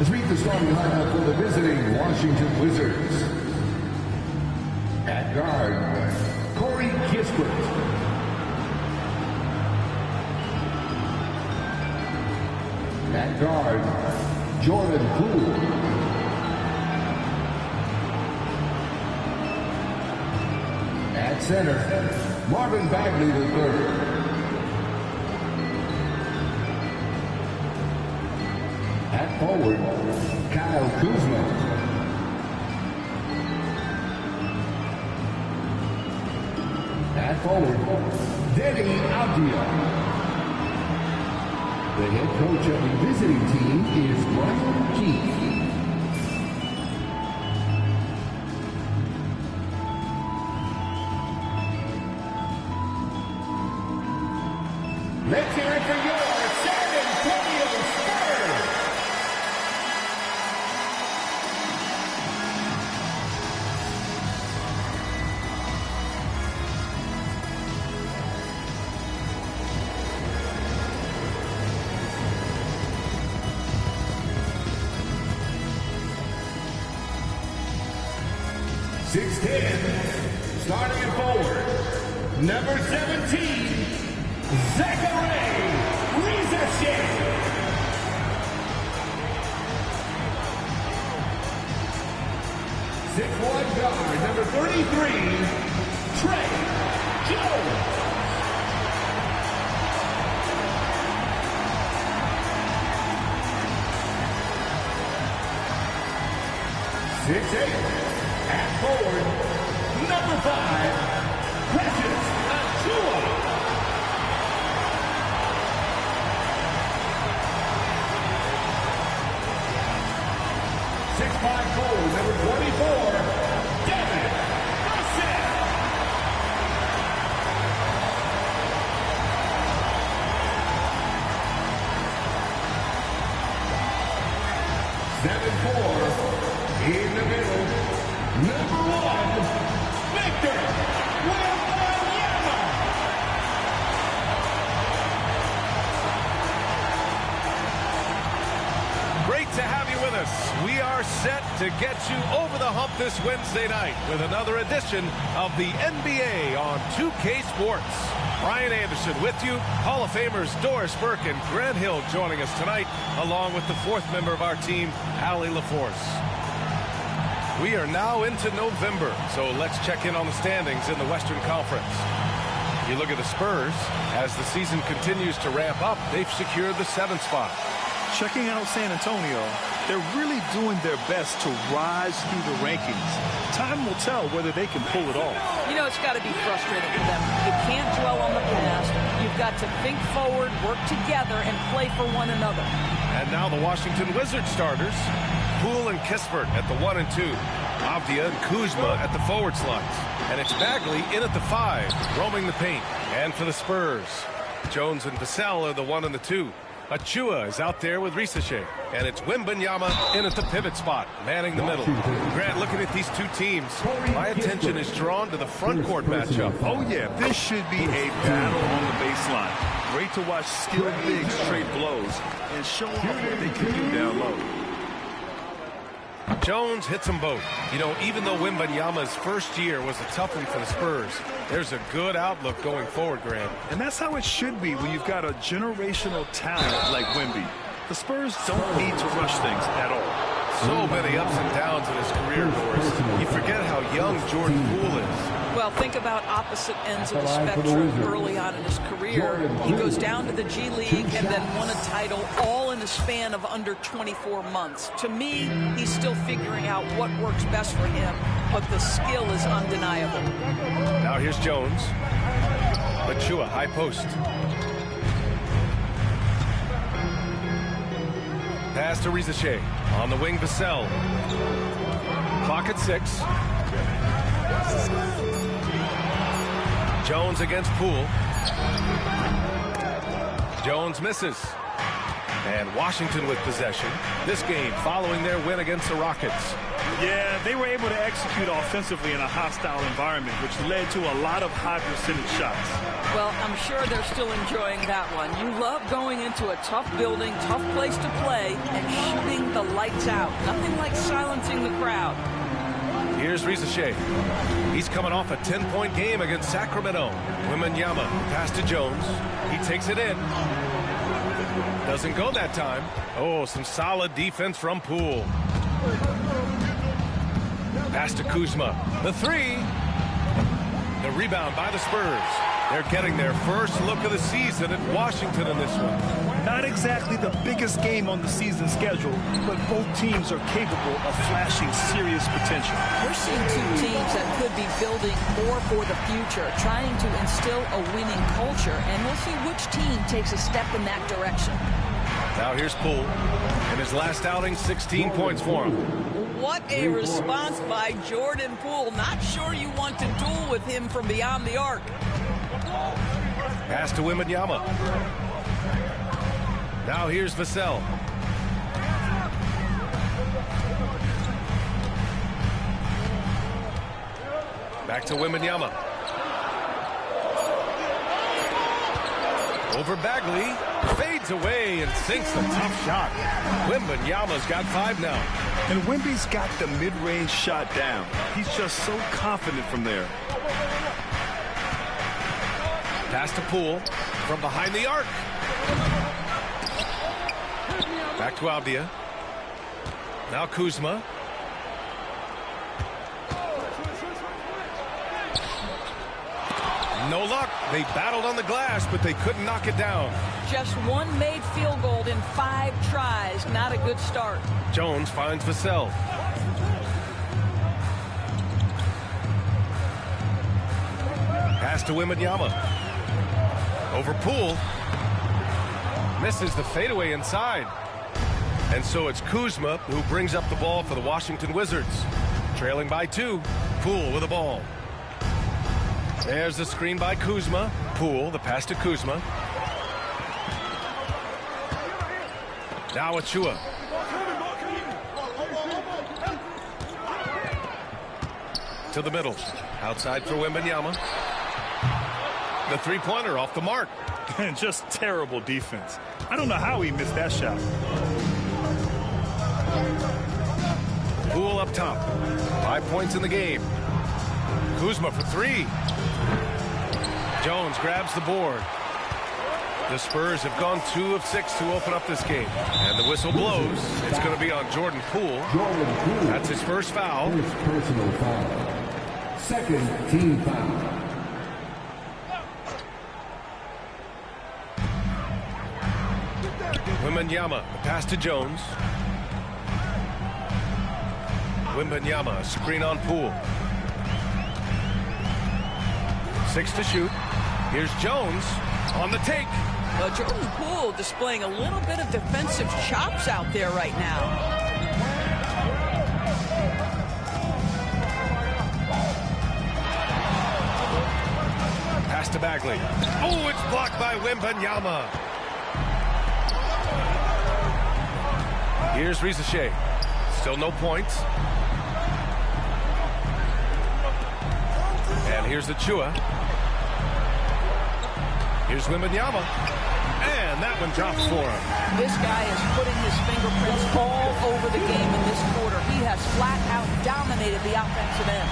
Let's read the starting lineup for the visiting Washington Wizards. At guard, Corey Kispert. At guard, Jordan Poole. At center, Marvin Bagley III. At forward, Kyle Kuzma. At forward, Denny Avdia. The head coach of the visiting team is Brian Keefe. Let's hear it for your San Antonio Spurs. Starting at forward, number 17, Zachary Rizashin. 6'1" guard, number 33, Trey Jones. 6'8", at forward, number 5, Precious Achiuwa. 6'5" goal, number 24, Devin Vassell. 7'4", in the middle, number 1, Victor Wembanyama. Great to have you with us. We are set to get you over the hump this Wednesday night with another edition of the NBA on 2K Sports. Brian Anderson with you. Hall of Famers Doris Burke and Grant Hill joining us tonight, along with the fourth member of our team, Allie LaForce. We are now into November, so let's check in on the standings in the Western Conference. You look at the Spurs. As the season continues to ramp up, they've secured the 7th spot. Checking out San Antonio, they're really doing their best to rise through the rankings. Time will tell whether they can pull it off. You know, it's got to be frustrating for them. You can't dwell on the past. You've got to think forward, work together, and play for one another. And now the Washington Wizards starters. Poole and Kispert at the 1 and 2. Avdia and Kuzma at the forward slots. And it's Bagley in at the 5, roaming the paint. And for the Spurs, Jones and Vassell are the 1 and the 2. Achiuwa is out there with Rizashin. And it's Wembanyama in at the pivot spot, manning the middle. Grant, looking at these two teams, my attention is drawn to the front court matchup. Oh, yeah, this should be a battle on the baseline. Great to watch skilled bigs trade blows and show off what they can do down low. Jones hits them both. You know, even though Wembanyama's first year was a tough one for the Spurs, there's a good outlook going forward, Grant. And that's how it should be when you've got a generational talent like Wemby. The Spurs don't need to rush things at all. So many ups and downs in his career, Doris. You forget how young Jordan Poole is. Well, think about opposite ends of the spectrum early on in his career. He goes down to the G League and then won a title all in a span of under 24 months. To me, he's still figuring out what works best for him, but the skill is undeniable. Now here's Jones. Achiuwa, high post. Pass to Rizashin. On the wing, Vassell. Clock at 6. Jones against Poole. Jones misses. And Washington with possession. This game following their win against the Rockets. Yeah, they were able to execute offensively in a hostile environment, which led to a lot of high percentage shots. Well, I'm sure they're still enjoying that one. You love going into a tough building, tough place to play, and shooting the lights out. Nothing like silencing the crowd. Here's Rizachet. He's coming off a 10-point game against Sacramento. Wembanyama pass to Jones. He takes it in. Doesn't go that time. Oh, some solid defense from Poole. Pass to Kuzma. The three. The rebound by the Spurs. They're getting their first look of the season at Washington in this one. Not exactly the biggest game on the season schedule, but both teams are capable of flashing serious potential. We're seeing two teams that could be building more for the future, trying to instill a winning culture, and we'll see which team takes a step in that direction. Now here's Poole. In his last outing, 16 points for him. What a response by Jordan Poole. Not sure you want to duel with him from beyond the arc. Pass to Wembanyama. Now here's Vassell. Back to Wembanyama. Over Bagley. Fades away and sinks the tough shot. Wembanyama's got 5 now. And Wemby's got the mid-range shot down. He's just so confident from there. Pass to Poole from behind the arc. Back to Avdia. Now Kuzma. No luck. They battled on the glass, but they couldn't knock it down. Just one made field goal in 5 tries. Not a good start. Jones finds Vassell. Pass to Wembanyama. Over Poole. Misses the fadeaway inside. And so it's Kuzma who brings up the ball for the Washington Wizards. Trailing by 2. Poole with the ball. There's the screen by Kuzma. Poole, the pass to Kuzma. Now Achua. To the middle. Outside for Wembanyama. The three-pointer off the mark. And just terrible defense. I don't know how he missed that shot. Poole up top. 5 points in the game. Kuzma for 3. Jones grabs the board. The Spurs have gone 2 of 6 to open up this game. And the whistle blows. It's going to be on Jordan Poole. That's his first foul. First personal foul. Second team foul. Wembanyama, the pass to Jones. Wembanyama, screen on Poole. 6 to shoot. Here's Jones on the take. Well, Jordan Poole displaying a little bit of defensive chops out there right now. Pass to Bagley. Oh, it's blocked by Wembanyama. Here's Rizachet. Still no points. And here's Achua. Here's Wembanyama. And that one drops for him. This guy is putting his fingerprints all over the game in this quarter. He has flat out dominated the offensive end.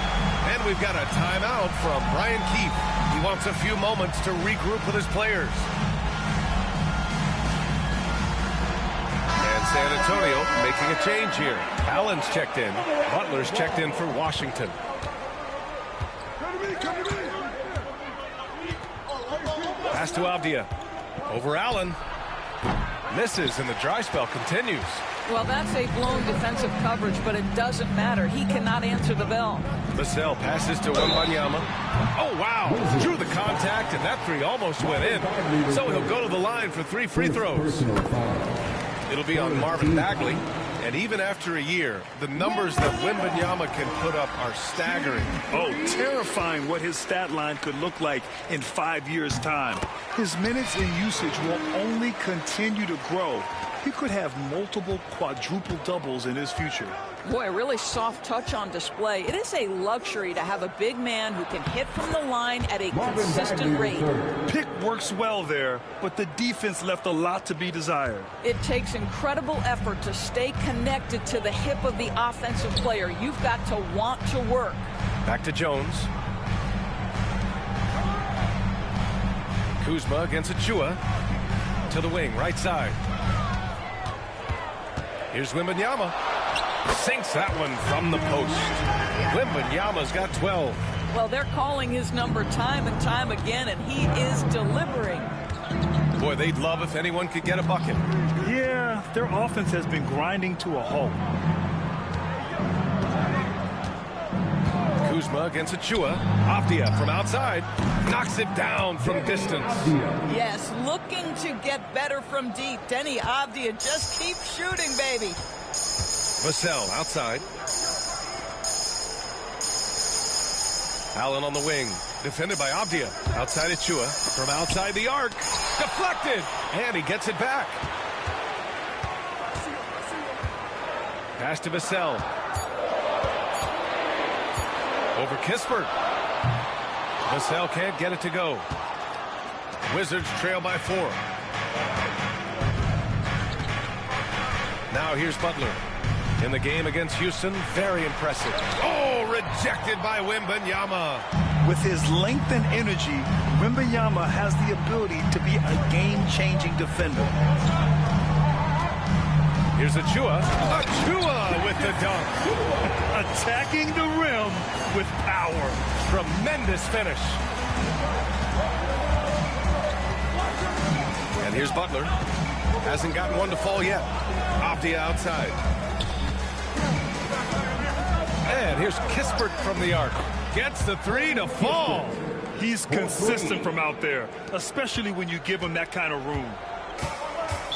And we've got a timeout from Brian Keefe. He wants a few moments to regroup with his players. And San Antonio making a change here. Allen's checked in. Butler's checked in for Washington. Pass to Avdia. Over Allen. Misses, and the dry spell continues. Well, that's a blown defensive coverage, but it doesn't matter. He cannot answer the bell. Vassell passes to Wembanyama. Oh, wow. Drew the contact, and that 3 almost went in. So he'll go to the line for 3 free throws. It'll be on Marvin Bagley. And even after a year, the numbers that Wembanyama can put up are staggering. Oh, terrifying what his stat line could look like in 5 years' time. His minutes and usage will only continue to grow. He could have multiple quadruple doubles in his future. Boy, a really soft touch on display. It is a luxury to have a big man who can hit from the line at a consistent rate. Pick works well there, but the defense left a lot to be desired. It takes incredible effort to stay connected to the hip of the offensive player. You've got to want to work. Back to Jones. Kuzma against Achua. To the wing, right side. Here's Wembanyama. Sinks that one from the post. Wembanyama's got 12. Well, they're calling his number time and time again, and he is delivering. Boy, they'd love if anyone could get a bucket. Yeah, their offense has been grinding to a halt. Kuzma against Achua. Avdia from outside. Knocks it down from distance. Yes, looking to get better from deep. Denny Avdia, just keep shooting, baby. Vassell outside. Allen on the wing. Defended by Avdia. Outside Achua. From outside the arc. Deflected. And he gets it back. Pass to Vassell. Over Kispert. Vassell can't get it to go. Wizards trail by 4. Now here's Butler. In the game against Houston, very impressive. Oh, rejected by Wembanyama. With his length and energy, Wembanyama has the ability to be a game-changing defender. Here's Achua. Achua with the dunk. Attacking the rim with power. Tremendous finish. And here's Butler. Hasn't gotten one to fall yet. Avdia outside. And here's Kispert from the arc. Gets the 3 to fall. He's consistent from out there, especially when you give him that kind of room.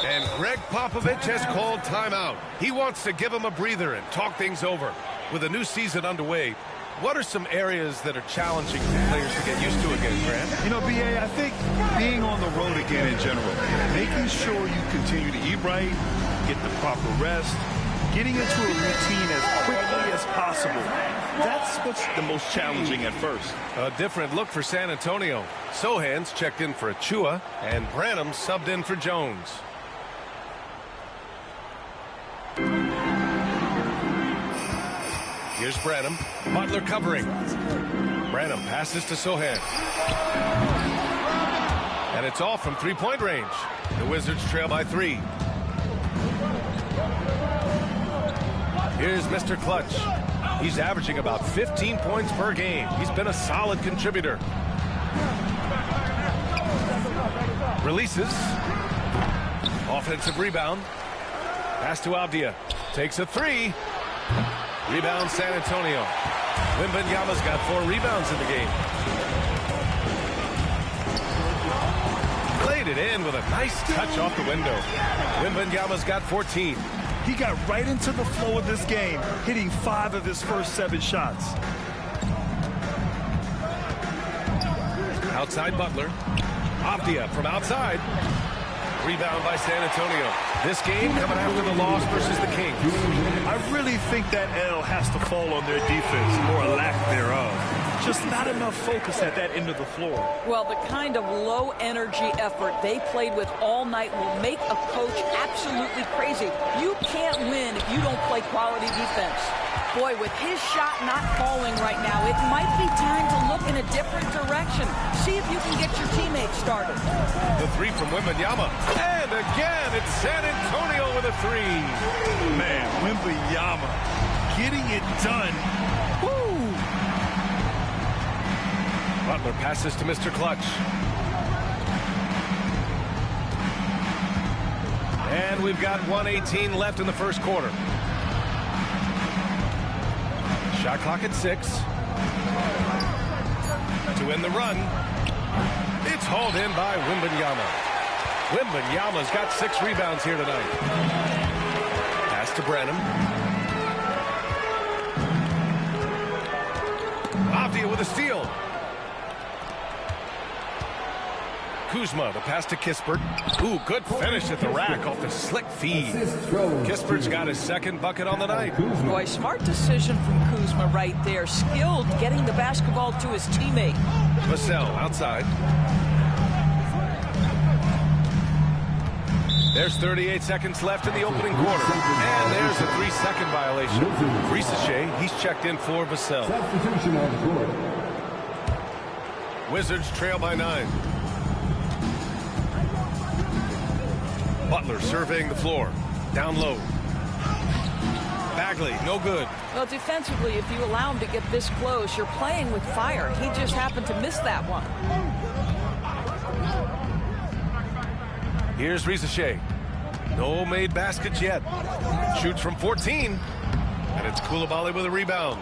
And Greg Popovich has called timeout. He wants to give him a breather and talk things over. With a new season underway, what are some areas that are challenging for players to get used to again, Grant? You know, B.A., I think being on the road again in general, making sure you continue to eat right, get the proper rest, getting into a routine as quickly as possible. That's what's the most challenging at first. A different look for San Antonio. Sohan's checked in for Achua, and Branham subbed in for Jones. Here's Branham. Butler covering. Branham passes to Sohan. And it's all from three-point range. The Wizards trail by 3. Here's Mr. Clutch. He's averaging about 15 points per game. He's been a solid contributor. Releases. Offensive rebound. Pass to Avdia. Takes a 3. Rebound San Antonio. Wembanyama's got 4 rebounds in the game. Played it in with a nice touch off the window. Wembanyama's got 14. He got right into the flow of this game, hitting 5 of his first 7 shots. Outside Butler. Avdia from outside. Rebound by San Antonio. This game coming after the loss versus the Kings. I really think that L has to fall on their defense, or a lack thereof. Just not enough focus at that end of the floor. Well, the kind of low-energy effort they played with all night will make a coach absolutely crazy. You can't win if you don't play quality defense. Boy, with his shot not falling right now, it might be time to look in a different direction. See if you can get your teammates started. The 3 from Wembanyama. And again, it's San Antonio with a 3. Man, Wembanyama getting it done. Woo! Butler passes to Mr. Clutch. And we've got 1:18 left in the first quarter. Shot clock at 6. To end the run. It's hauled in by Wembanyama. Wembanyama's got 6 rebounds here tonight. Pass to Branham. Avdia with a steal. Kuzma, the pass to Kispert. Ooh, good finish at the rack off the slick feed. Kispert's got his second bucket on the night. Boy, smart decision from Kuzma right there. Skilled getting the basketball to his teammate. Vassell outside. There's 38 seconds left in the opening quarter. And there's a 3-second violation. Ricochet, he's checked in for Vassell. Substitution on the court. Wizards trail by 9. Butler surveying the floor. Down low. Bagley, no good. Well, defensively, if you allow him to get this close, you're playing with fire. He just happened to miss that one. Here's Ricochet. No made baskets yet. Shoots from 14. And it's Coulibaly with a rebound.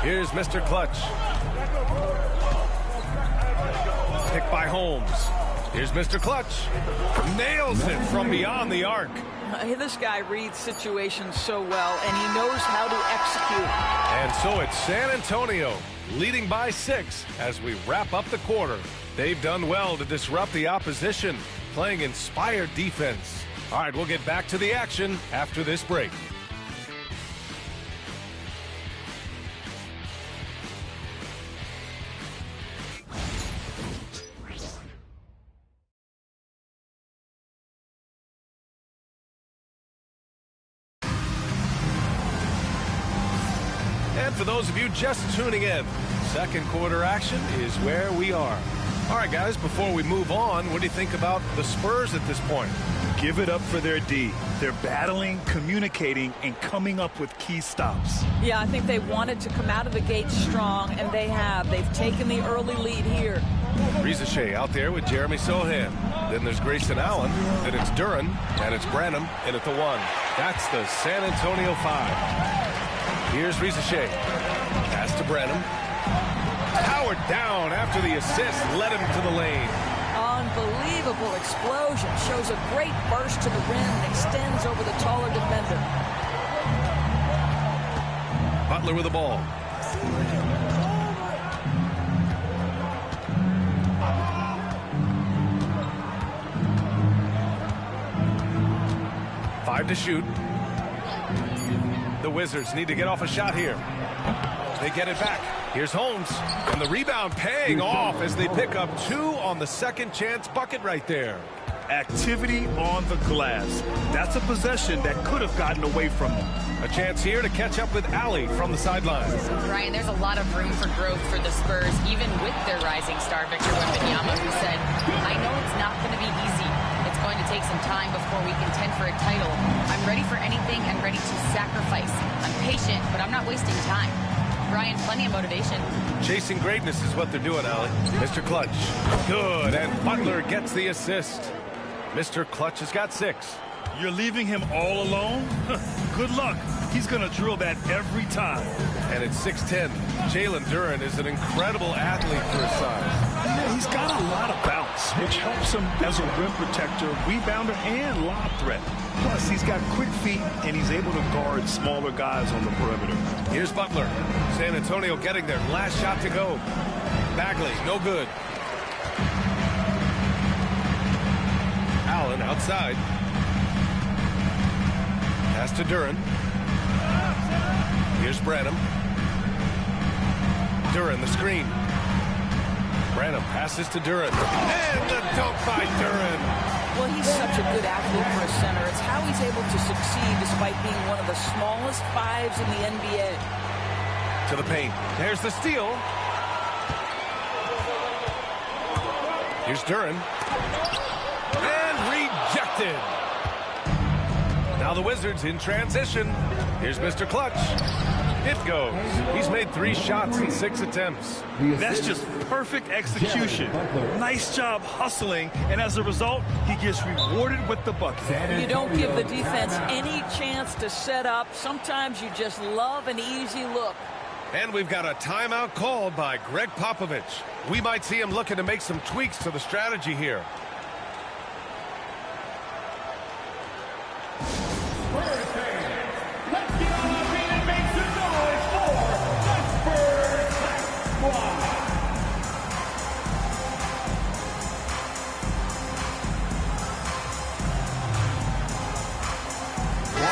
Here's Mr. Clutch. Picked by Holmes. Here's Mr. Clutch. Nails it from beyond the arc. This guy reads situations so well, and he knows how to execute. And so it's San Antonio leading by 6 as we wrap up the quarter. They've done well to disrupt the opposition, playing inspired defense. All right, we'll get back to the action after this break. And for those of you just tuning in, second quarter action is where we are. All right, guys, before we move on, what do you think about the Spurs at this point? Give it up for their D. They're battling, communicating, and coming up with key stops. Yeah, I think they wanted to come out of the gate strong, and they have. They've taken the early lead here. Ricochet out there with Jeremy Sohan. Then there's Grayson Allen. Then it's Duran, and it's Branham in at the 1. That's the San Antonio 5. Here's Ricochet. Pass to Branham. Powered down after the assist led him to the lane. Unbelievable explosion. Shows a great burst to the rim and extends over the taller defender. Butler with the ball. Five to shoot. The Wizards need to get off a shot here. They get it back. Here's Holmes. And the rebound paying off as they pick up 2 on the second chance bucket right there. Activity on the glass. That's a possession that could have gotten away from them. A chance here to catch up with Ali from the sidelines. Ryan, there's a lot of room for growth for the Spurs, even with their rising star, Victor Wembanyama, who said, I know it's not going to be easy. It's going to take some time before we contend for a title. I'm ready for anything and ready to sacrifice. I'm patient, but I'm not wasting time. Ryan, plenty of motivation. Chasing greatness is what they're doing, Ali. Mr. Clutch. Good, and Butler gets the assist. Mr. Clutch has got 6. You're leaving him all alone? Good luck. He's going to drill that every time. And it's 6'10". Jalen Duran is an incredible athlete for his size. Yeah, he's got a lot of bounce, which helps him as a rim protector, rebounder, and lob threat. Plus, he's got quick feet, and he's able to guard smaller guys on the perimeter. Here's Butler. San Antonio getting their last shot to go. Bagley, no good. Allen outside. Pass to Duran. Here's Branham. Duran, the screen. Branham passes to Duran. And the dunk by Duran. Well, he's such a good athlete for a center. It's how he's able to succeed despite being one of the smallest 5s in the NBA. To the paint. There's the steal. Here's Duran. And rejected. Now the Wizards in transition. Here's Mr. Clutch. It goes. He's made 3 shots in 6 attempts. That's just perfect execution. Nice job hustling, and as a result, he gets rewarded with the bucket. You don't give the defense any chance to set up. Sometimes you just love an easy look. And we've got a timeout called by Greg Popovich. We might see him looking to make some tweaks to the strategy here.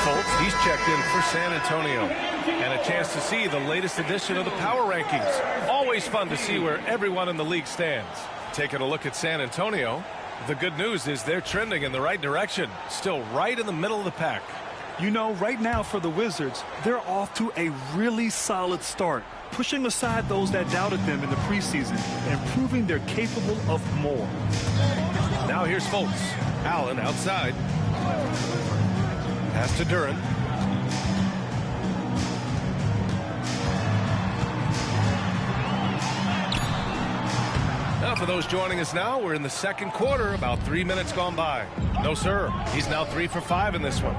Fultz, he's checked in for San Antonio. And a chance to see the latest edition of the power rankings. Always fun to see where everyone in the league stands. Taking a look at San Antonio, the good news is they're trending in the right direction. Still right in the middle of the pack. You know, right now for the Wizards, they're off to a really solid start, pushing aside those that doubted them in the preseason and proving they're capable of more. Now here's Fultz. Allen outside. Pass to Duren. Now for those joining us now, we're in the second quarter, about 3 minutes gone by. No, sir. He's now 3 for 5 in this one.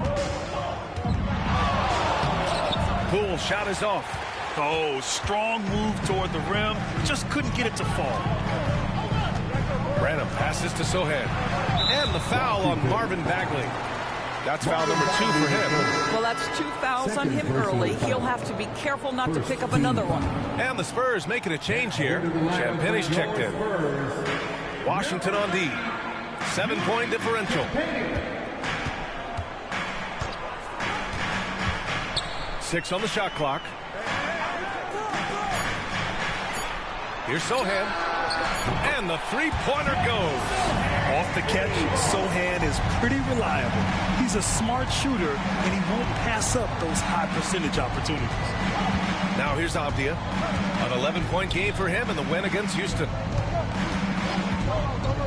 Poole shot is off. Oh, strong move toward the rim. Just couldn't get it to fall. Branham passes to Sohan. And the foul on Marvin Bagley. That's foul number 2 for him. Well, that's 2 fouls on him early. He'll have to be careful not to pick up another one. And the Spurs making a change here. Champagne's checked in. Washington on D. 7-point differential. 6 on the shot clock. Here's Sohan. And the three-pointer goes. Off the catch, Sohan is pretty reliable. He's a smart shooter, and he won't pass up those high percentage opportunities. Now here's Avdia. An 11-point game for him in the win against Houston.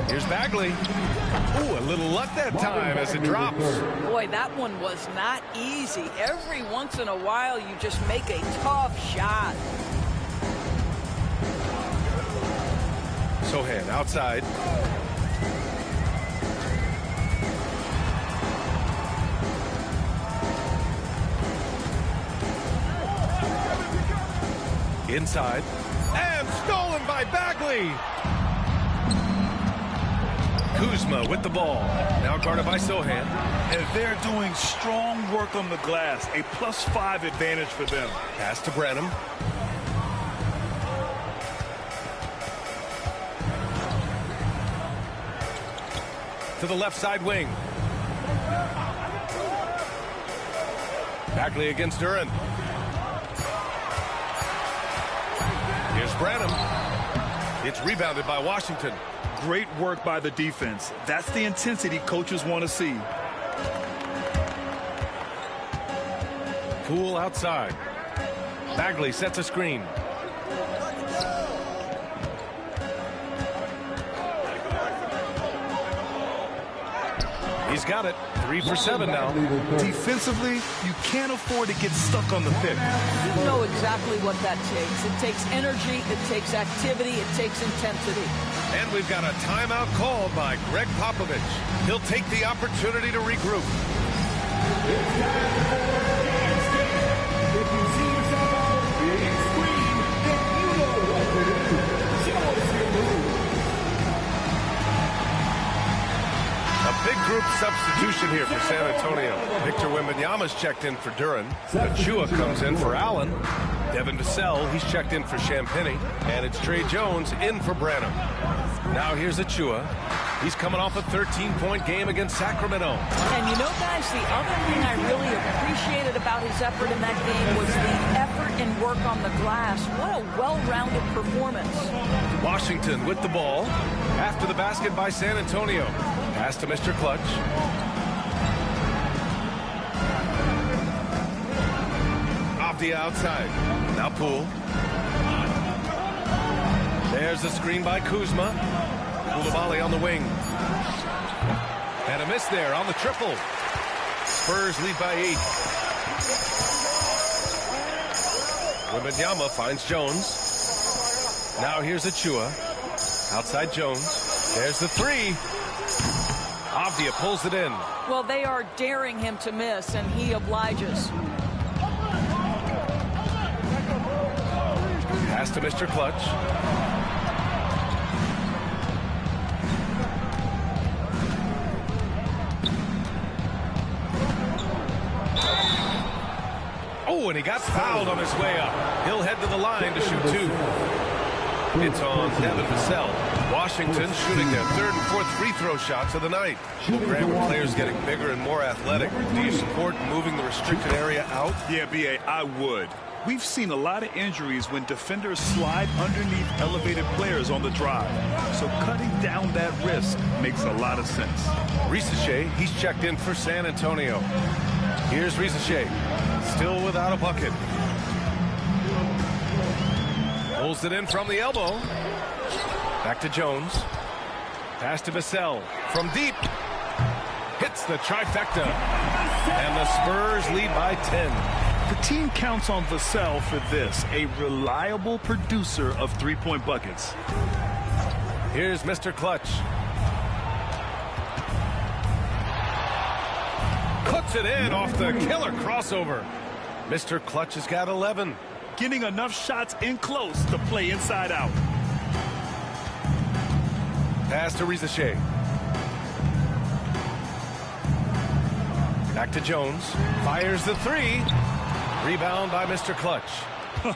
Here's Bagley. Ooh, a little luck that time as it drops. Boy, that one was not easy. Every once in a while, you just make a tough shot. Sohan outside. Inside. And stolen by Bagley. Kuzma with the ball. Now guarded by Sohan. And they're doing strong work on the glass. A +5 advantage for them. Pass to Branham. To the left side wing. Bagley against Duren. Here's Branham. It's rebounded by Washington. Great work by the defense. That's the intensity coaches want to see. Poole outside. Bagley sets a screen. He's got it. 3 for 7 now. Defensively, you can't afford to get stuck on the pick. You know exactly what that takes. It takes energy, it takes activity, it takes intensity. And we've got a timeout called by Greg Popovich. He'll take the opportunity to regroup. If you see yourself on the big screen, then you know what to do. Show us your move. A big group substitution here for San Antonio. Victor Wembanyama's checked in for Duren. Achua comes in for Allen. Devin Vassell, he's checked in for Champagnie. And it's Trey Jones in for Branham. Now here's Achua. He's coming off a 13-point game against Sacramento. And you know, guys, the other thing I really appreciated about his effort in that game was the effort and work on the glass. What a well-rounded performance. Washington with the ball. After the basket by San Antonio. Pass to Mr. Clutch. Off the outside. Now Poole. There's the screen by Kuzma. Koulibaly on the wing. And a miss there on the triple. Spurs lead by 8. Wembanyama finds Jones. Now here's Achua. Outside Jones. There's the 3. Avdia pulls it in. Well, they are daring him to miss, and he obliges. Pass to Mr. Clutch. Oh, and he got fouled on his way up. He'll head to the line to shoot 2. It's on Devin Vassell. Washington shooting their third and fourth free throw shots of the night. Well, Graham, with players getting bigger and more athletic, do you support moving the restricted area out? Yeah, B.A., I would. We've seen a lot of injuries when defenders slide underneath elevated players on the drive. So cutting down that risk makes a lot of sense. Risacher, he's checked in for San Antonio. Here's Risacher, still without a bucket. Pulls it in from the elbow. Back to Jones. Pass to Vassell from deep. Hits the trifecta. And the Spurs lead by 10. The team counts on Vassell for this, a reliable producer of three-point buckets. Here's Mr. Clutch. Puts it in off the killer crossover. Mr. Clutch has got 11. Getting enough shots in close to play inside out. Pass to Risacher. Back to Jones. Fires the three. Rebound by Mr. Clutch.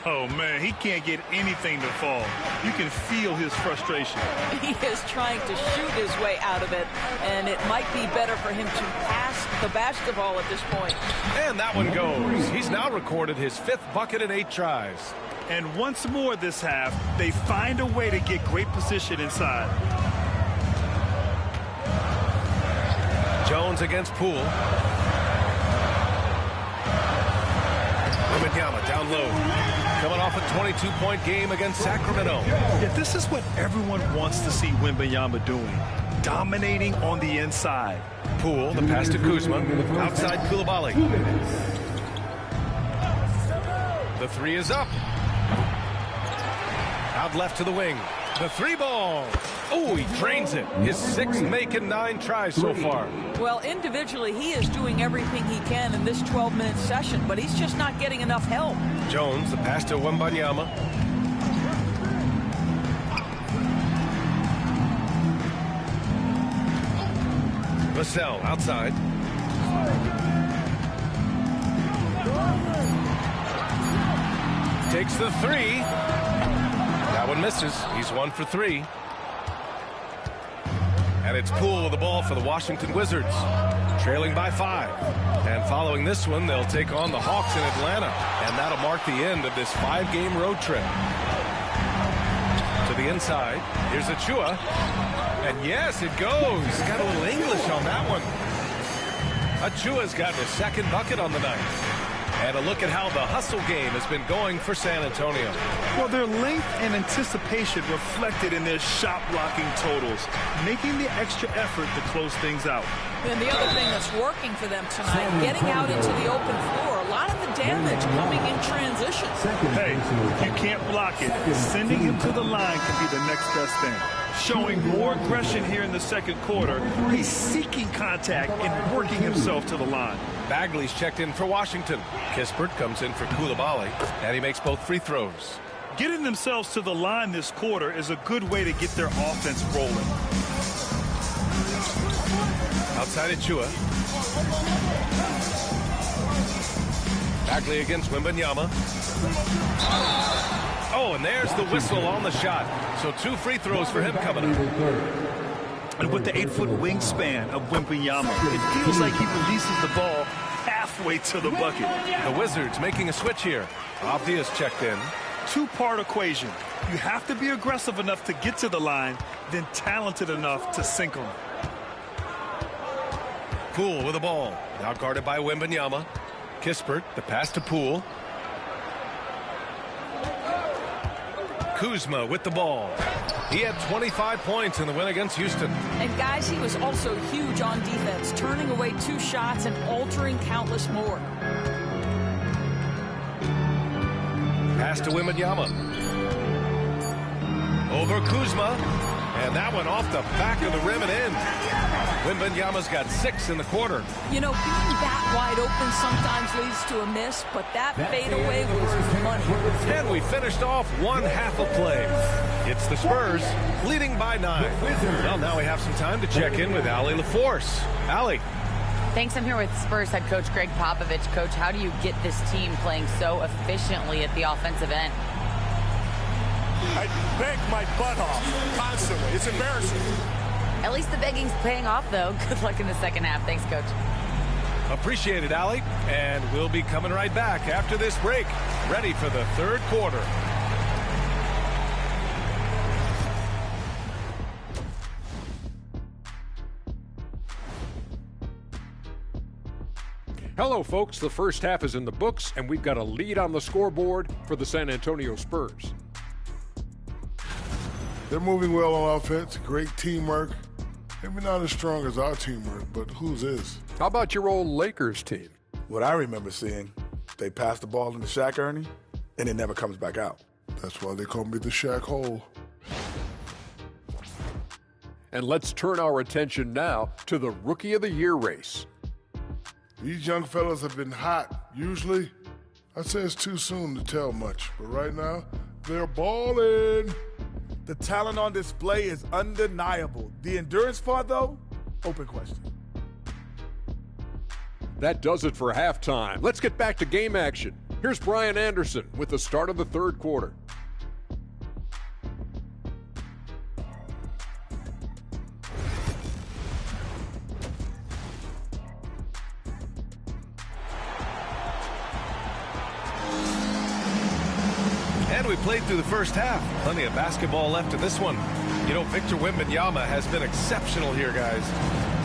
Oh, man, he can't get anything to fall. You can feel his frustration. He is trying to shoot his way out of it, and it might be better for him to pass the basketball at this point. And that one goes. He's now recorded his 5th bucket in 8 tries. And once more this half, they find a way to get great position inside. Jones against Poole. Wembanyama down low. Coming off a 22-point game against Sacramento. Yeah, this is what everyone wants to see Wembanyama doing. Dominating on the inside. Poole, the pass to Kuzma. Outside Coulibaly. The three is up. Out left to the wing. The 3-ball. Oh, he drains it. His 6th make in 9 tries so far. Well, individually, he is doing everything he can in this 12-minute session, but he's just not getting enough help. Jones, the pass to Wembanyama. Vassell outside. Takes the 3. That one misses. He's 1 for 3. And it's Poole with the ball for the Washington Wizards, trailing by 5. And following this one, they'll take on the Hawks in Atlanta. And that'll mark the end of this 5-game road trip. To the inside, here's Achua. And yes, it goes. Got a little English on that one. Achua's got his 2nd bucket on the night. And a look at how the hustle game has been going for San Antonio. Well, their length and anticipation reflected in their shot blocking totals, making the extra effort to close things out. And the other thing that's working for them tonight, getting out into the open floor, a lot of the damage coming in transition. Hey, you can't block it. Sending him to the line can be the next best thing. Showing more aggression here in the 2nd quarter, he's seeking contact and working himself to the line. Bagley's checked in for Washington. Kispert comes in for Coulibaly, and he makes both free throws. Getting themselves to the line this quarter is a good way to get their offense rolling. Outside Achua. Bagley against Wembanyama. Oh, and there's the whistle on the shot. So 2 free throws for him coming up. And with the 8-foot wingspan of Wembanyama, it feels like he releases the ball halfway to the bucket. The Wizards making a switch here. Avdia's checked in. 2-part equation. You have to be aggressive enough to get to the line, then talented enough to sink them. Poole with the ball. Now guarded by Wembanyama. Kispert, the pass to Poole. Kuzma with the ball. He had 25 points in the win against Houston. And guys, he was also huge on defense, turning away 2 shots and altering countless more. Pass to Wembanyama. Over Kuzma. And that one off the back of the rim and in. Wembanyama's got 6 in the quarter. You know, being that wide open sometimes leads to a miss, but that fadeaway was money. And we finished off 1 half of play. It's the Spurs leading by 9. Well, now we have some time to check in with Allie LaForce. Allie. Thanks. I'm here with Spurs head coach Greg Popovich. Coach, how do you get this team playing so efficiently at the offensive end? I beg my butt off constantly. It's embarrassing. At least the begging's paying off, though. Good luck in the second half. Thanks, Coach. Appreciate it, Allie. And we'll be coming right back after this break, ready for the third quarter. Hello, folks. The first half is in the books, and we've got a lead on the scoreboard for the San Antonio Spurs. They're moving well on offense. Great teamwork. Maybe not as strong as our teamwork, but whose is? How about your old Lakers team? What I remember seeing, they pass the ball into Shaq, Ernie, and it never comes back out. That's why they call me the Shaq Hole. And let's turn our attention now to the Rookie of the Year race. These young fellas have been hot. Usually, I'd say it's too soon to tell much, but right now, they're balling. The talent on display is undeniable. The endurance part, though, open question. That does it for halftime. Let's get back to game action. Here's Brian Anderson with the start of the third quarter. And we played through the first half. Plenty of basketball left in this one. You know, Victor Wembanyama has been exceptional here, guys.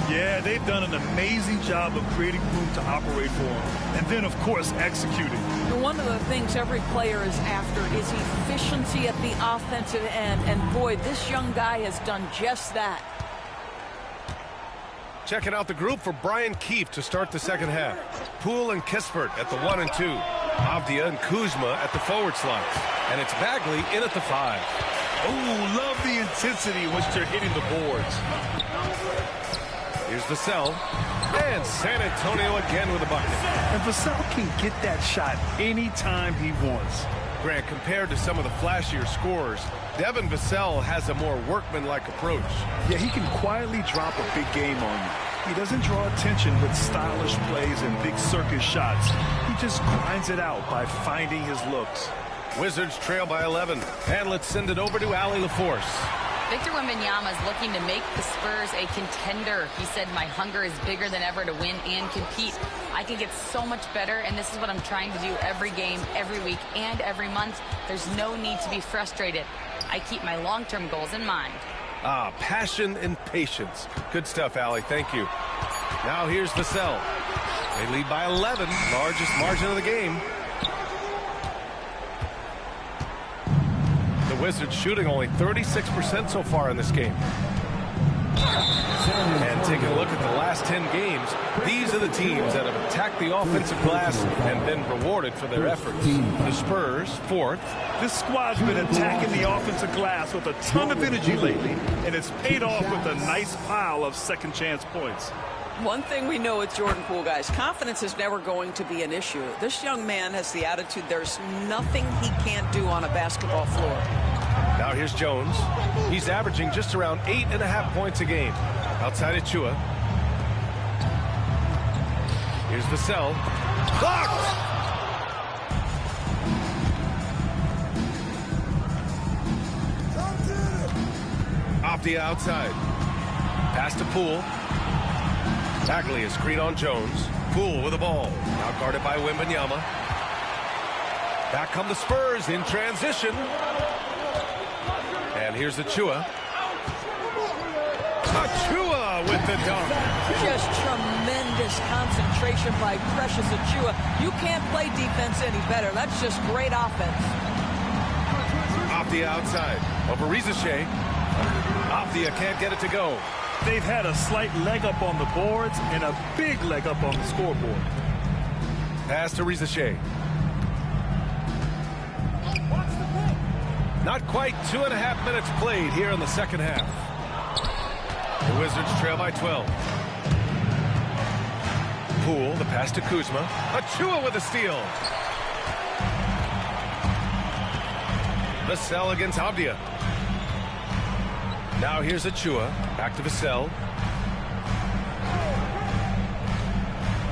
Yeah, they've done an amazing job of creating room to operate for him. And then, of course, executing. One of the things every player is after is efficiency at the offensive end. And boy, this young guy has done just that. Checking out the group for Brian Keefe to start the second half. Poole and Kispert at the 1 and 2. Avdia and Kuzma at the forward slots. And it's Bagley in at the 5. Oh, love the intensity in which they're hitting the boards. Here's Vassell. And San Antonio again with a bucket. And Vassell can get that shot anytime he wants. Grant, compared to some of the flashier scorers, Devin Vassell has a more workmanlike approach. Yeah, he can quietly drop a big game on you. He doesn't draw attention with stylish plays and big circus shots. He just grinds it out by finding his looks. Wizards trail by 11. And let's send it over to Allie LaForce. Victor Wembanyama is looking to make the Spurs a contender. He said, my hunger is bigger than ever to win and compete. I can get so much better, and this is what I'm trying to do every game, every week, and every month. There's no need to be frustrated. I keep my long-term goals in mind. Ah, passion and patience. Good stuff, Allie. Thank you. Now here's Vassell. They lead by 11, largest margin of the game. The Wizards shooting only 36% so far in this game. And taking a look at the last 10 games, these are the teams that have attacked the offensive glass and been rewarded for their efforts. The Spurs, 4th. This squad's been attacking the offensive glass with a ton of energy lately, and it's paid off with a nice pile of second chance points. One thing we know with Jordan Poole, guys, confidence is never going to be an issue. This young man has the attitude there's nothing he can't do on a basketball floor. Now here's Jones. He's averaging just around 8.5 points a game. Outside Achua. Here's Vassell. Blocked! Off the outside. Pass to Poole. Bagley is screen on Jones. Poole with the ball. Now guarded by Wembanyama. Back come the Spurs in transition. And here's Achua. Achua with the dunk. Just tremendous concentration by Precious Achua. You can't play defense any better. That's just great offense. Off the outside. Over Rizachet. Avdia can't get it to go. They've had a slight leg up on the boards and a big leg up on the scoreboard. Pass to Rizachet. Not quite 2.5 minutes played here in the second half. The Wizards trail by 12. Poole, the pass to Kuzma. Achua with a steal. Vassell against Avdia. Now here's Achua. Back to Vassell.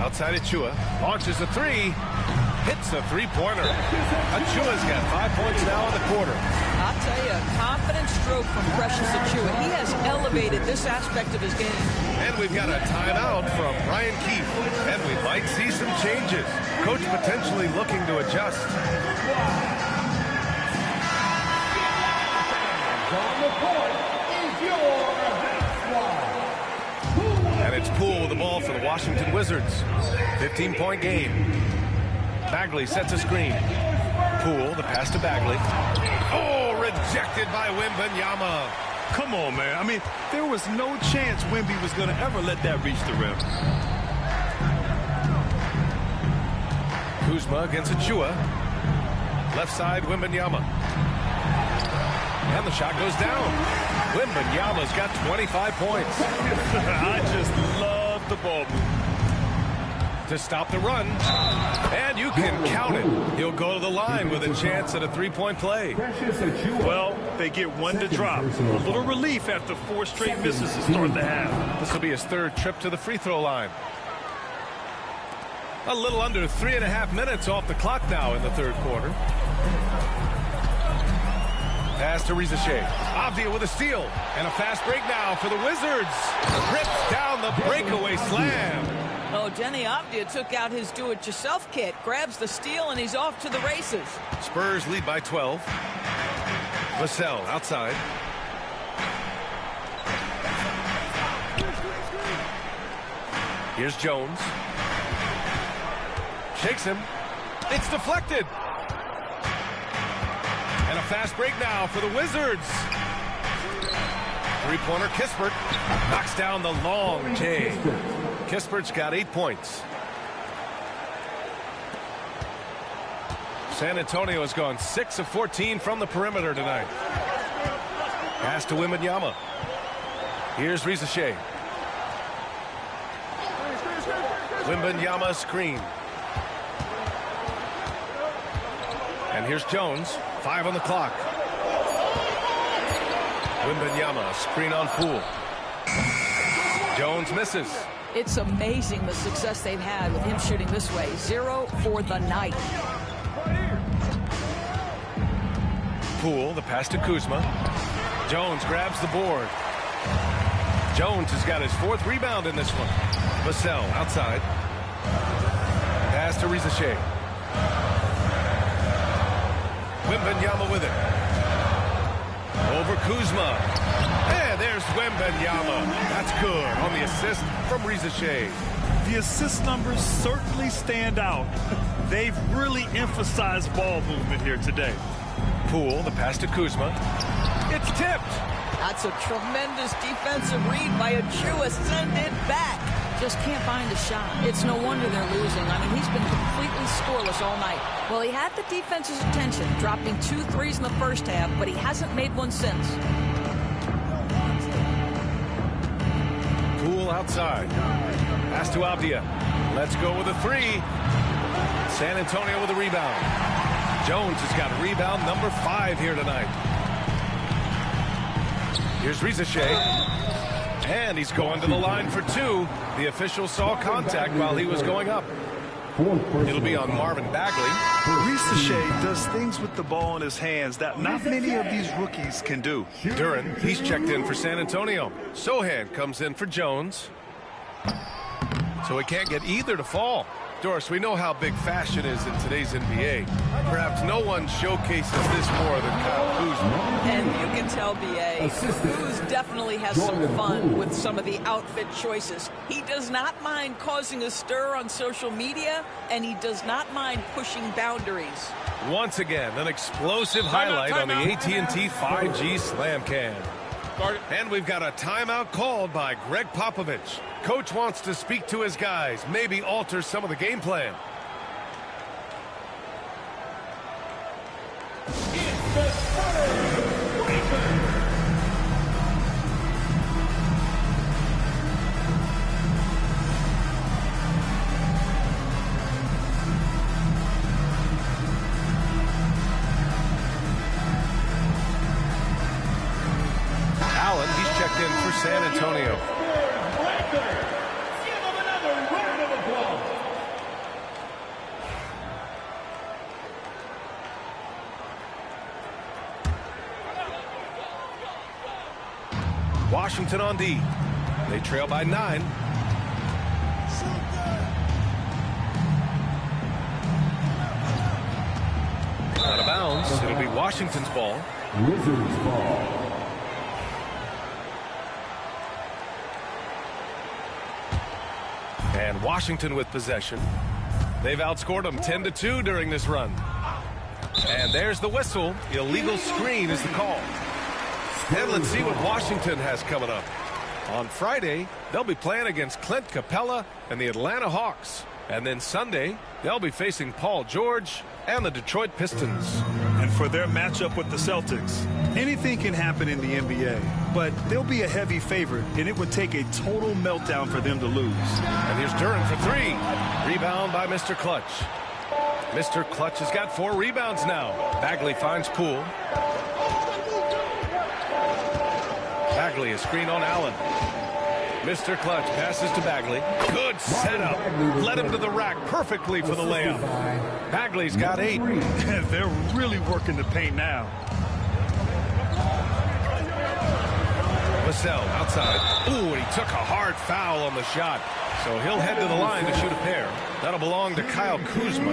Outside Achua. Launches a three. Hits a three-pointer. Achua's got 5 points now in the quarter. I'll say a confident stroke from Precious Achiuwa. He has elevated this aspect of his game. And we've got a timeout from Brian Keefe. And we might see some changes. Coach potentially looking to adjust. And it's Poole with the ball for the Washington Wizards. 15-point game. Bagley sets a screen. Poole, the pass to Bagley. Oh, rejected by Wembanyama. Come on, man. I mean, there was no chance Wemby was going to ever let that reach the rim. Kuzma against Achiuwa. Left side, Wembanyama. And the shot goes down. Wembanyama's got 25 points. I just love the ball movement. To stop the run. And you can count it. He'll go to the line with a chance at a three-point play. Well, they get one to drop. A little relief after 4 straight misses to start the half. This will be his 3rd trip to the free throw line. A little under 3.5 minutes off the clock now in the 3rd quarter. Pass to Rizachet. Avdia with a steal. And a fast break now for the Wizards. Rips down the breakaway slam. Oh, Denny Avdia took out his do-it-yourself kit, grabs the steal, and he's off to the races. Spurs lead by 12. Vassell outside. Here's Jones. Shakes him. It's deflected. And a fast break now for the Wizards. Three-pointer Kispert knocks down the long J. Kispert's got 8 points. San Antonio has gone 6 of 14 from the perimeter tonight. Pass to Wembanyama. Here's Rizachet. Wembanyama screen. And here's Jones. 5 on the clock. Wembanyama, screen on Poole. Jones misses. It's amazing the success they've had with him shooting this way. 0 for the night. Poole, the pass to Kuzma. Jones grabs the board. Jones has got his 4th rebound in this one. Vassell outside. Pass to Rizachet. Wembanyama with it. Over Kuzma. And there's Wembanyama. That's good on the assist from Rizachet. The assist numbers certainly stand out. They've really emphasized ball movement here today. Poole, the pass to Kuzma. It's tipped. That's a tremendous defensive read by Achiuwa. Send it back. Just can't find a shot. It's no wonder they're losing. I mean, he's been completely scoreless all night. Well, he had the defense's attention, dropping 2 threes in the first half, but he hasn't made one since. Poole outside. Pass to Avdia. Let's go with a 3. San Antonio with a rebound. Jones has got rebound number 5 here tonight. Here's Rizachet. And he's going to the line for 2. The official saw contact while he was going up. It'll be on Marvin Bagley. Rizachet does things with the ball in his hands that not many of these rookies can do. Duran, he's checked in for San Antonio. Sohan comes in for Jones. So he can't get either to fall. Doris, we know how big fashion is in today's NBA. Perhaps no one showcases this more than Kyle Kuzma. And you can tell, B.A., Kuz definitely has some fun with some of the outfit choices. He does not mind causing a stir on social media, and he does not mind pushing boundaries. Once again, an explosive highlight on the AT&T 5G Slam Cam. And we've got a timeout called by Greg Popovich. Coach wants to speak to his guys, maybe alter some of the game plan. It's the Spurs Wizards. Allen, he's checked in for San Antonio. Give them another round of applause. Washington on D. They trail by 9. Out of bounds. It'll be Washington's ball. Wizards ball. And Washington with possession. They've outscored them 10-2 during this run. And there's the whistle. Illegal screen is the call. And let's see what Washington has coming up. On Friday, they'll be playing against Clint Capella and the Atlanta Hawks. And then Sunday, they'll be facing Paul George and the Detroit Pistons. And for their matchup with the Celtics, anything can happen in the NBA, but they'll be a heavy favorite, and it would take a total meltdown for them to lose. And here's Duren for 3. Rebound by Mr. Clutch. Mr. Clutch has got 4 rebounds now. Bagley finds Poole. Bagley, a screen on Allen. Mr. Clutch passes to Bagley. Good setup. Led him to the rack perfectly for the layup. Bagley's got 8. They're really working the paint now. Vassell outside. Ooh, and he took a hard foul on the shot. So he'll head to the line to shoot a pair. That'll belong to Kyle Kuzma.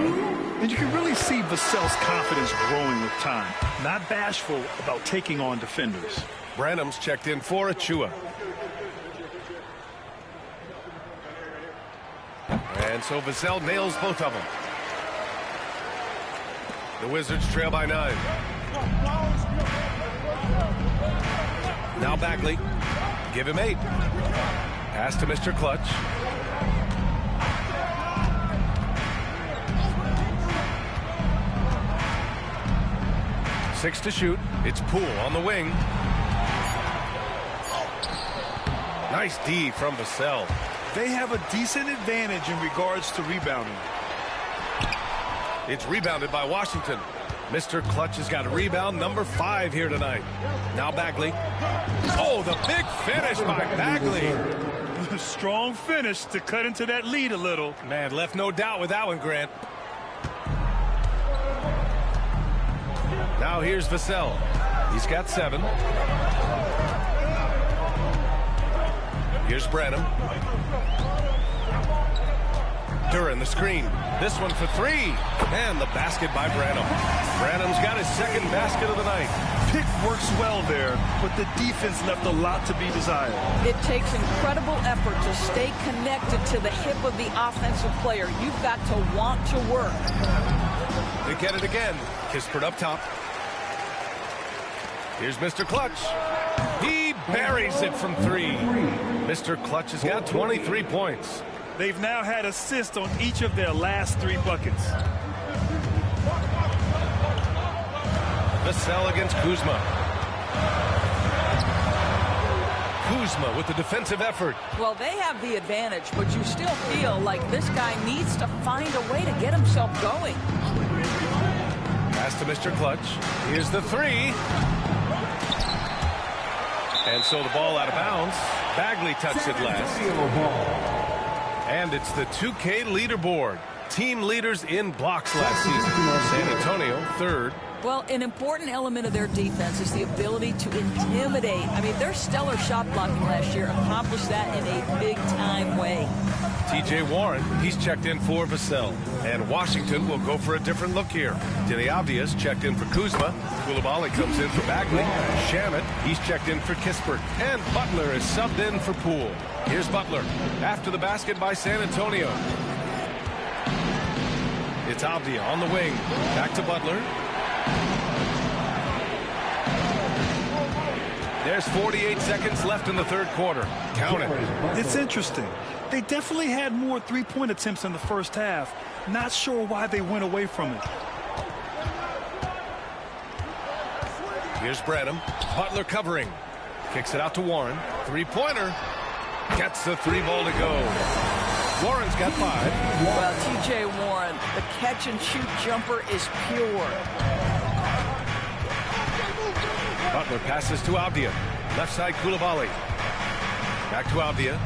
And you can really see Vassell's confidence growing with time. Not bashful about taking on defenders. Branham's checked in for Achua. And so Vassell nails both of them. The Wizards trail by 9. Now Bagley. Give him 8. Pass to Mr. Clutch. Six to shoot. It's Poole on the wing. Nice D from Vassell. They have a decent advantage in regards to rebounding. It's rebounded by Washington. Mr. Clutch has got rebound number 5 here tonight. Now Bagley. Oh, the big finish by Bagley. Strong finish to cut into that lead a little. Man, left no doubt with that one, Grant. Now here's Vassell. He's got 7. Here's Branham. Duren the screen. This one for 3. And the basket by Branham. Branham's got his second basket of the night. Pick works well there, but the defense left a lot to be desired. It takes incredible effort to stay connected to the hip of the offensive player. You've got to want to work. They get it again. Kispert up top. Here's Mr. Clutch. He buries it from 3. Mr. Clutch has got 23 points. They've now had assists on each of their last 3 buckets. Vassell against Kuzma. Kuzma with the defensive effort. Well, they have the advantage, but you still feel like this guy needs to find a way to get himself going. Pass to Mr. Clutch. Here's the 3. And so the ball out of bounds. Bagley touched it last. And it's the 2K leaderboard. Team leaders in blocks last season. San Antonio, 3rd. Well, an important element of their defense is the ability to intimidate. I mean, their stellar shot blocking last year accomplished that in a big-time way. T.J. Warren, he's checked in for Vassell. And Washington will go for a different look here. Denny Obvious checked in for Kuzma. Koulibaly comes in for Bagley. Shamet, he's checked in for Kispert. And Butler is subbed in for Poole. Here's Butler after the basket by San Antonio. It's Avdia on the wing. Back to Butler. There's 48 seconds left in the 3rd quarter. Count it. It's interesting. They definitely had more 3-point attempts in the first half. Not sure why they went away from it. Here's Branham. Butler covering. Kicks it out to Warren. 3-pointer. Gets the 3-ball to go. Warren's got 5. Well, T.J. Warren, the catch-and-shoot jumper is pure. Butler passes to Avdia. Left side, Koulibaly. Back to Avdia.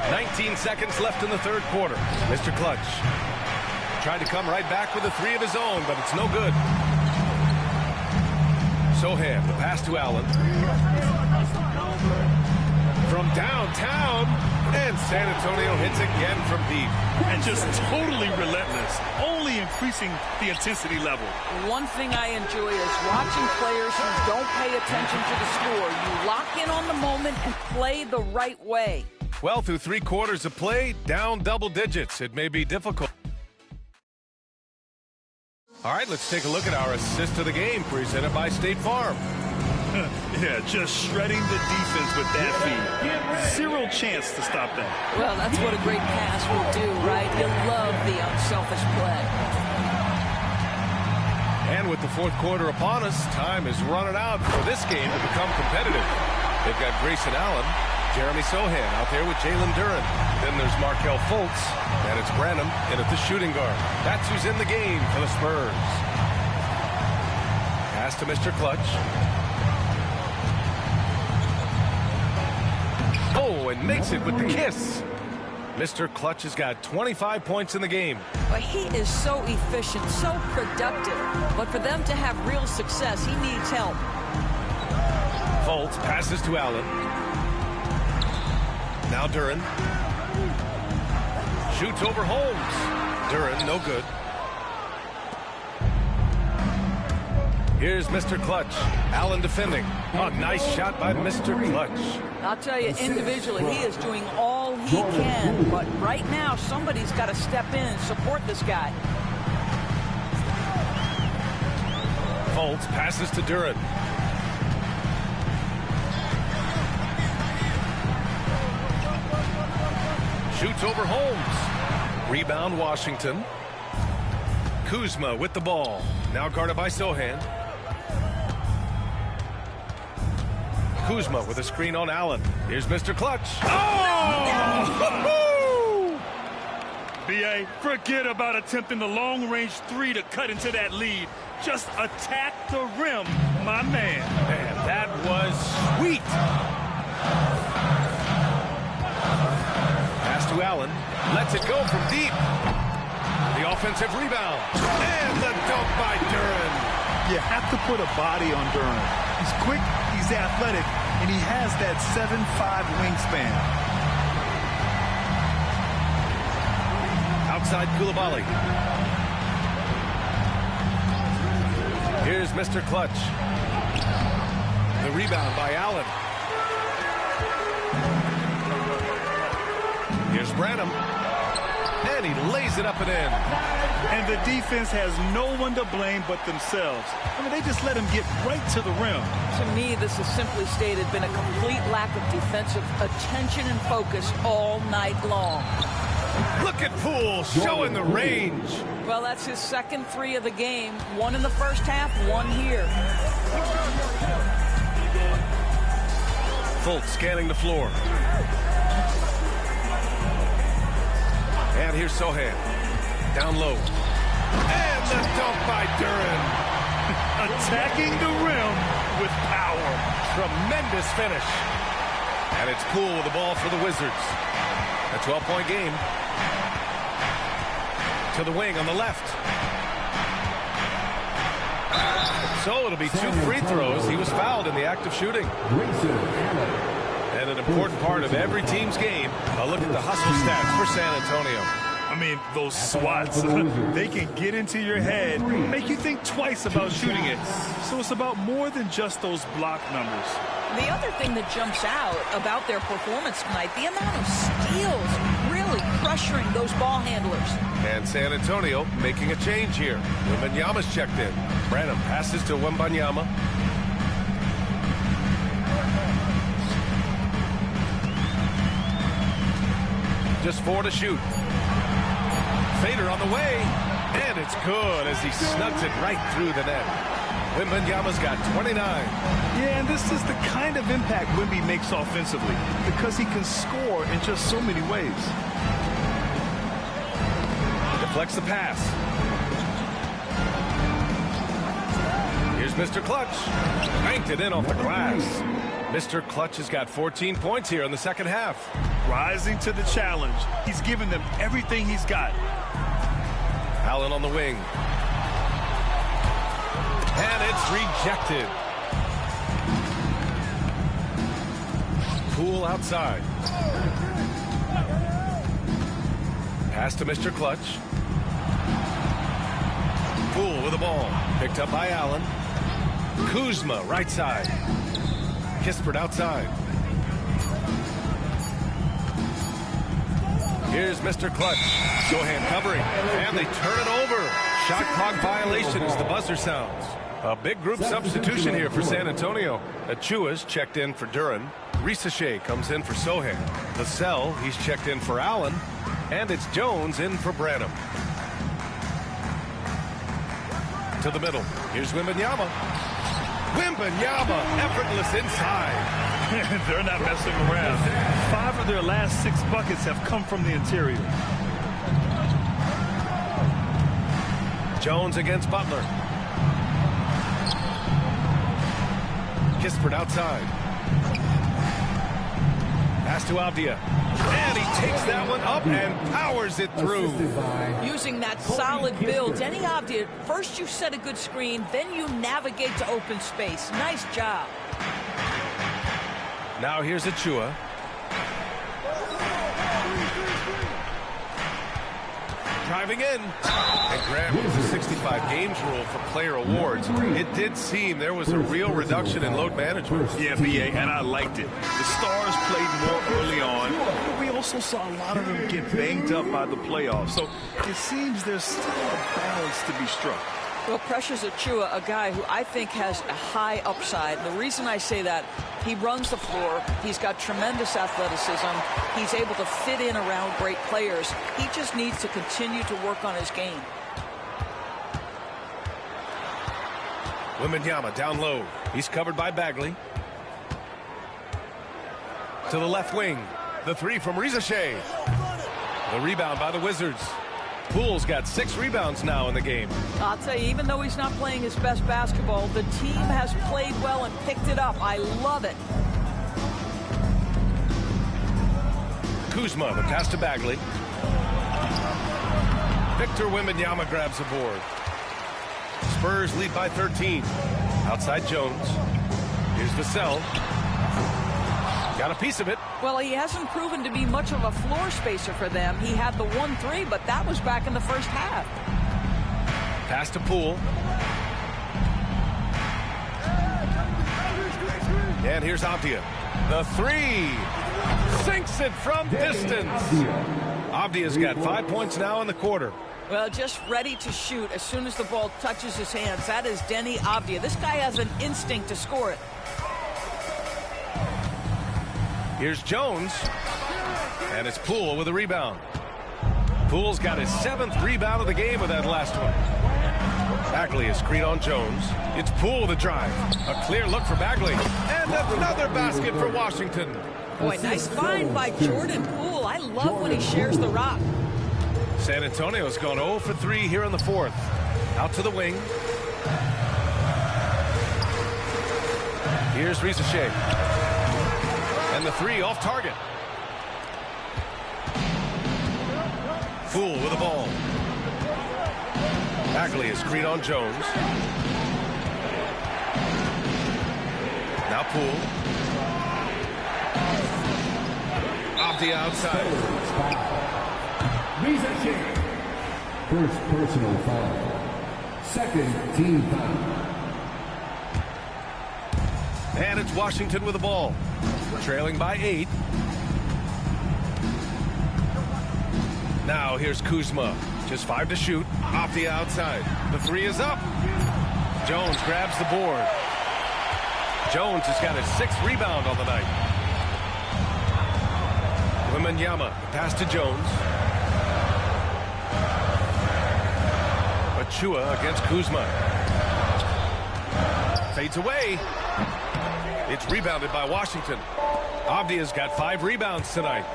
19 seconds left in the 3rd quarter. Mr. Clutch tried to come right back with a 3 of his own, but it's no good. Sohan, the pass to Allen. From downtown, and San Antonio hits again from deep. And just totally relentless, only increasing the intensity level. One thing I enjoy is watching players who don't pay attention to the score. You lock in on the moment and play the right way. Well, through 3 quarters of play, down double digits. It may be difficult. All right, let's take a look at our assist of the game presented by State Farm. Yeah, just shredding the defense with that feed. Zero chance to stop that. Well, that's what a great pass will do, right? You'll love the unselfish play. And with the 4th quarter upon us, time is running out for this game to become competitive. They've got Grayson Allen, Jeremy Sohan out there with Jalen Duren. Then there's Markelle Fultz, and it's Branham in at the shooting guard. That's who's in the game for the Spurs. Pass to Mr. Clutch. Oh, and makes it with the kiss. Mr. Clutch has got 25 points in the game. But he is so efficient, so productive. But for them to have real success, he needs help. Fultz passes to Allen. Now Duren. Shoots over Holmes. Duren, no good. Here's Mr. Clutch. Allen defending. Oh, nice shot by Mr. Clutch. I'll tell you, individually, he is doing all he can. But right now, somebody's got to step in and support this guy. Fultz passes to Duren. Shoots over Holmes. Rebound Washington. Kuzma with the ball. Now guarded by Sohan. Kuzma with a screen on Allen. Here's Mr. Clutch. Oh! B.A., forget about attempting the long-range 3 to cut into that lead. Just attack the rim, my man. Man, that was sweet. Pass to Allen. Lets it go from deep. The offensive rebound. And the dunk by Duren. You have to put a body on Duren. He's quick, he's athletic, and he has that 7'5" wingspan. Outside Coulibaly. Here's Mr. Clutch. The rebound by Allen. Here's Branham. And he lays it up and in. And the defense has no one to blame but themselves. I mean, they just let him get right to the rim. To me, this has simply stated been a complete lack of defensive attention and focus all night long. Look at Poole showing the range. Well, that's his 2nd 3 of the game. 1 in the first half, 1 here. Fultz scanning the floor. And here's Sohan. Down low. And the dunk by Duren. Attacking the rim with power. Tremendous finish. And it's Poole with the ball for the Wizards. A 12-point game. To the wing on the left. So it'll be 2 free throws. He was fouled in the act of shooting. And an important part of every team's game, a look at the hustle stats for San Antonio. I mean, those swats, they can get into your head, make you think twice about shooting it. So it's about more than just those block numbers. The other thing that jumps out about their performance tonight, the amount of steals, really pressuring those ball handlers. And San Antonio making a change here. Wembanyama's checked in. Branham passes to Wembanyama. Just 4 to shoot. Fader on the way. And it's good as he snugs it right through the net. Wembanyama's got 29. Yeah, and this is the kind of impact Wemby makes offensively because he can score in just so many ways. Deflects the pass. Here's Mr. Clutch. Banked it in off the glass. Mr. Clutch has got 14 points here in the second half. Rising to the challenge. He's given them everything he's got. Allen on the wing. And it's rejected. Poole outside. Pass to Mr. Clutch. Poole with the ball. Picked up by Allen. Kuzma, right side. Kispert outside. Here's Mr. Clutch. Sohan covering. And they turn it over. Shot clock violation as the buzzer sounds. A big group substitution here for San Antonio. Achua's checked in for Duran. Risachet comes in for Sohan. Vassell, he's checked in for Allen. And it's Jones in for Branham. To the middle. Here's Wembanyama. Wembanyama, effortless inside. They're not messing around. 5 of their last 6 buckets have come from the interior. Jones against Butler. Kispert outside. Pass to Avdia. And he takes that one up and powers it through. Using that solid build, Denny Avdia, first you set a good screen, then you navigate to open space. Nice job. Now here's Achua. Driving in. And Grant, with the 65 games rule for player awards, it did seem there was a real reduction in load management. Yeah, BA, and I liked it. The Stars played more early on, but we also saw a lot of them get banged up by the playoffs. So it seems there's still a balance to be struck. Well, Precious Achua, a guy who I think has a high upside. The reason I say that, he runs the floor. He's got tremendous athleticism. He's able to fit in around great players. He just needs to continue to work on his game. Wembanyama down low. He's covered by Bagley. To the left wing. The three from Risachet. The rebound by the Wizards. Poole's got 6 rebounds now in the game. I'll tell you, even though he's not playing his best basketball, the team has played well and picked it up. I love it. Kuzma, the pass to Bagley. Victor Wembanyama grabs the board. Spurs lead by 13. Outside Jones. Here's Vassell. Got a piece of it. Well, he hasn't proven to be much of a floor spacer for them. He had the 1-3, but that was back in the first half. Pass to Poole. And here's Avdia. The 3. Sinks it from distance. Avdia's got 5 points now in the quarter. Well, just ready to shoot as soon as the ball touches his hands. That is Denny Avdia. This guy has an instinct to score it. Here's Jones. And it's Poole with a rebound. Poole's got his 7th rebound of the game with that last one. Bagley is screen on Jones. It's Poole with a drive. A clear look for Bagley. And another basket for Washington. Boy, nice find by Jordan Poole. I love when he shares the rock. San Antonio's gone 0 for 3 here in the 4th. Out to the wing. Here's Risachet. And the 3 off target. Poole with the ball. Bagley is screen on Jones. Now Poole. Off the outside. First personal foul. Second team foul. And it's Washington with the ball. Trailing by 8. Now here's Kuzma. Just 5 to shoot. Off the outside. The 3 is up. Jones grabs the board. Jones has got his 6th rebound on the night. Wembanyama. Pass to Jones. Achua against Kuzma. Fades away. It's rebounded by Washington. Avdia's got 5 rebounds tonight.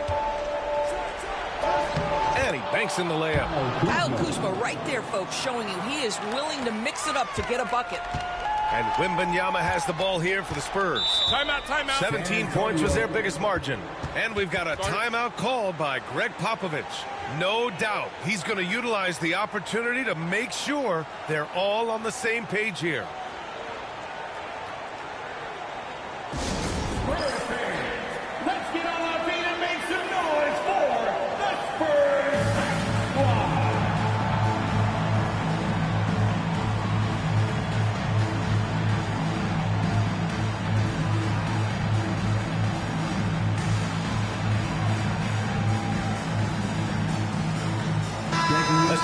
And he banks in the layup. Kyle Kuzma right there, folks, showing you he is willing to mix it up to get a bucket. And Wembanyama has the ball here for the Spurs. Timeout, timeout. 17 points was their biggest margin. And we've got a timeout called by Greg Popovich. No doubt he's going to utilize the opportunity to make sure they're all on the same page here. Let's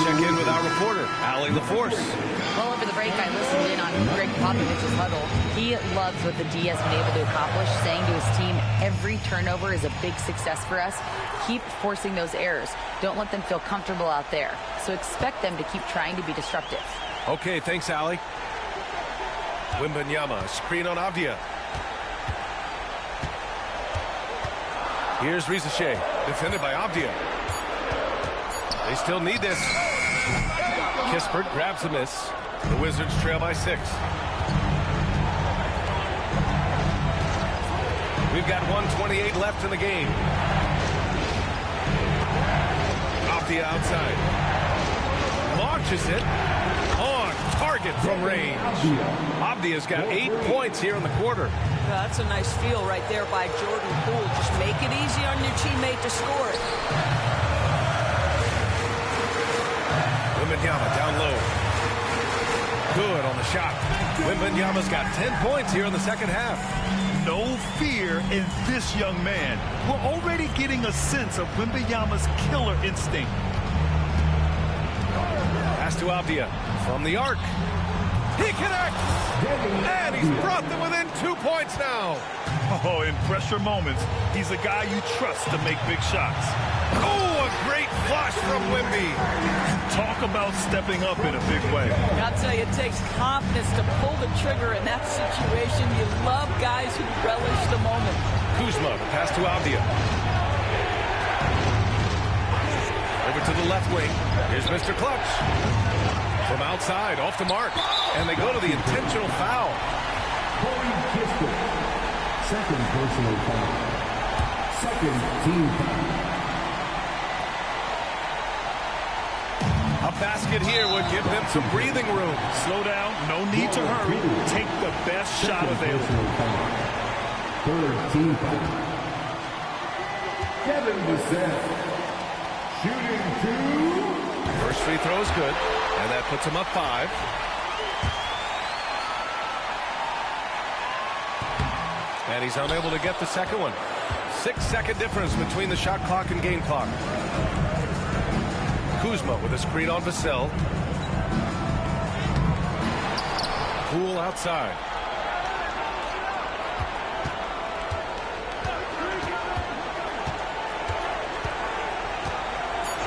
check in with our reporter, Allie LaForce. Well, over the break, I listened in on Greg Popovich's huddle. He loves what the D has been able to accomplish, saying to his team, every turnover is a big success for us. Keep forcing those errors. Don't let them feel comfortable out there. So expect them to keep trying to be disruptive. Okay, thanks, Allie. Wembanyama, screen on Avdia. Here's Rizachet, defended by Avdia. They still need this. Kispert grabs the miss. The Wizards trail by 6. We've got 1:28 left in the game. Avdia outside. Launches it. On target from range. Avdia's got 8 points here in the quarter. That's a nice feel right there by Jordan Poole. Just make it easy on your teammate to score it. Wembanyama down low. Good on the shot. Wembanyama's got 10 points here in the second half. No fear in this young man. We're already getting a sense of Wembanyama's killer instinct. Pass to Avdia from the arc. He connects! And he's brought them within 2 points now. Oh, in pressure moments, he's a guy you trust to make big shots. Oh, a great flush from Wemby. Talk about stepping up in a big way. I'll tell you, it takes confidence to pull the trigger in that situation. You love guys who relish the moment. Kuzma, the pass to Avdia. Over to the left wing. Here's Mr. Clutch. From outside, off the mark. And they go to the intentional foul. Second personal foul. Second team foul. A basket here would give them some breathing room. Slow down, no need to hurry. Take the best shot available. Third team foul. Kevin Bissett. Shooting 2. First free throw is good, and that puts him up 5. And he's unable to get the second one. 6-second difference between the shot clock and game clock. Kuzma with a screen on Vassell. Poole outside.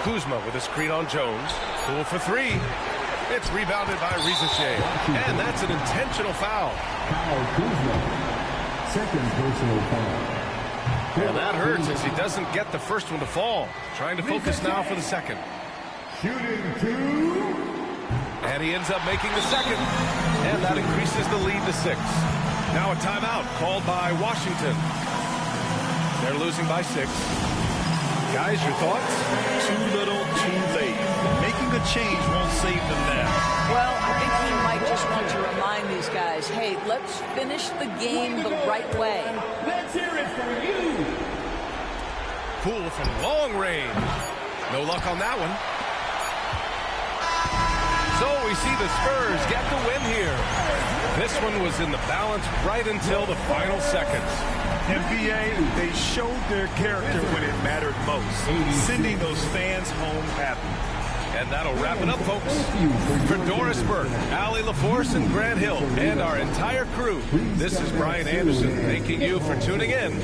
Kuzma with a screen on Jones. Poole for 3. It's rebounded by Rizachet. And that's an intentional foul. Kyle Kuzma. Second personal foul. And that hurts as he doesn't get the first one to fall. Trying to focus now for the second. Shooting 2. And he ends up making the second. And that increases the lead to 6. Now a timeout called by Washington. They're losing by 6. Guys, your thoughts? Too little, too late. Making a change won't save them now. Well, I think he might just want to remind these guys, hey, let's finish the game the right way. Let's hear it for you. Poole from long range. No luck on that one. So we see the Spurs get the win here. This one was in the balance right until the final seconds. NBA, they showed their character when it mattered most, sending those fans home happy. And that'll wrap it up, folks. For Doris Burke, Allie LaForce, and Grant Hill, and our entire crew, this is Brian Anderson thanking you for tuning in.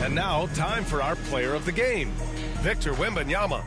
And now, time for our player of the game, Victor Wembanyama.